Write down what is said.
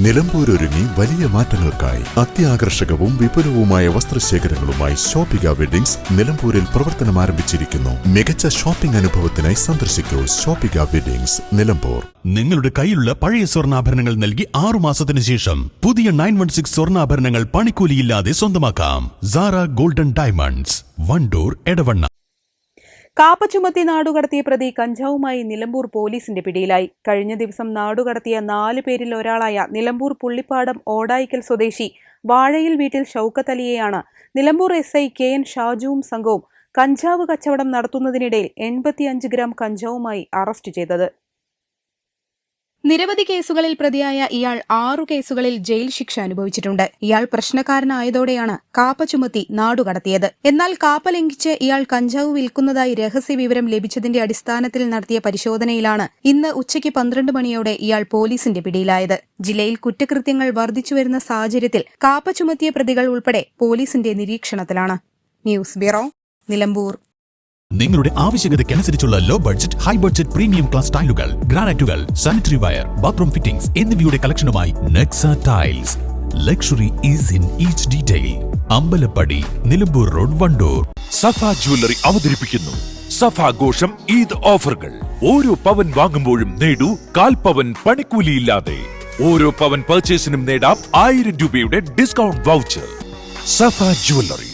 നിലമ്പൂർ ഒരുങ്ങി വലിയ മാറ്റങ്ങൾക്കായി അത്യാകർഷകവും വിപുലവുമായ വസ്ത്രശേഖരങ്ങളുമായി ഷോപ്പിക വെഡിങ്സ് നിലമ്പൂരിൽ പ്രവർത്തനം ആരംഭിച്ചിരിക്കുന്നു. മികച്ച ഷോപ്പിംഗ് അനുഭവത്തിനായി സന്ദർശിക്കൂ ഷോപ്പിക വെഡിങ്സ് നിലമ്പൂർ. നിങ്ങളുടെ കയ്യിലുള്ള പഴയ സ്വർണ്ണാഭരണങ്ങൾ നൽകി 6 മാസത്തിന് ശേഷം പുതിയ 916 സ്വർണ്ണാഭരണങ്ങൾ പണിക്കൂലിയില്ലാതെ സ്വന്തമാക്കാം. Sara Golden Diamonds, Wandoor, Edavanna. കാപ്പ ചുമത്തി നാടുകടത്തിയ പ്രതി കഞ്ചാവുമായി നിലമ്പൂർ പോലീസിന്റെ പിടിയിലായി. കഴിഞ്ഞ ദിവസം നാടുകടത്തിയ 4 പേരിൽ ഒരാളായ നിലമ്പൂർ പുള്ളിപ്പാടം ഓടായിക്കൽ സ്വദേശി വാഴയിൽ വീട്ടിൽ ഷൌക്കത്ത് അലിയെയാണ് നിലമ്പൂർ SI KN ഷാജുവും സംഘവും കഞ്ചാവ് കച്ചവടം നടത്തുന്നതിനിടയിൽ 85 ഗ്രാം കഞ്ചാവുമായി അറസ്റ്റ് ചെയ്തത്. നിരവധി കേസുകളിൽ പ്രതിയായ ഇയാൾ 6 കേസുകളിൽ ജയിൽ ശിക്ഷ അനുഭവിച്ചിട്ടുണ്ട്. ഇയാൾ പ്രശ്നക്കാരനായതോടെയാണ് കാപ്പ ചുമത്തി നാടുകടത്തിയത്. എന്നാൽ കാപ്പ ലംഘിച്ച് ഇയാൾ കഞ്ചാവ് വിൽക്കുന്നതായി രഹസ്യവിവരം ലഭിച്ചതിന്റെ അടിസ്ഥാനത്തിൽ നടത്തിയ പരിശോധനയിലാണ് ഇന്ന് ഉച്ചയ്ക്ക് 12 മണിയോടെ ഇയാൾ പോലീസിന്റെ പിടിയിലായത്. ജില്ലയിൽ കുറ്റകൃത്യങ്ങൾ വർദ്ധിച്ചുവരുന്ന സാഹചര്യത്തിൽ കാപ്പ ചുമത്തിയ പ്രതികൾ ഉൾപ്പെടെ പോലീസിന്റെ നിരീക്ഷണത്തിലാണ്. News bureau, Nilambur. നിങ്ങളുടെ ആവശ്യകതയ്ക്കനുസരിച്ചുള്ള low budget, high budget, premium class ടൈലുകൾ, ഗ്രാനൈറ്റുകൾ, സാനിറ്ററി വയർ, ബാത്റൂം ഫിറ്റിംഗ്സ് എന്നിവയുടെ കളക്ഷനുമായി Nexa tiles. Luxury is in each detail. Ambalappadi, Nilambur road, Wandoor. Safa jewellery അവതരിപ്പിക്കുന്നു സഫാഘോഷം ഈദ് ഓഫറുകൾ. ഓരോ പവൻ വാങ്ങുമ്പോഴും നേടൂ 1/4 പവൻ പണിക്കൂലിയില്ലാതെ. ഓരോ പവൻ പർച്ചേസിനും നേടാം 1000 രൂപയുടെ ഡിസ്കൗണ്ട് വൗച്ചർ. സഫ ജ്വല്ലറി.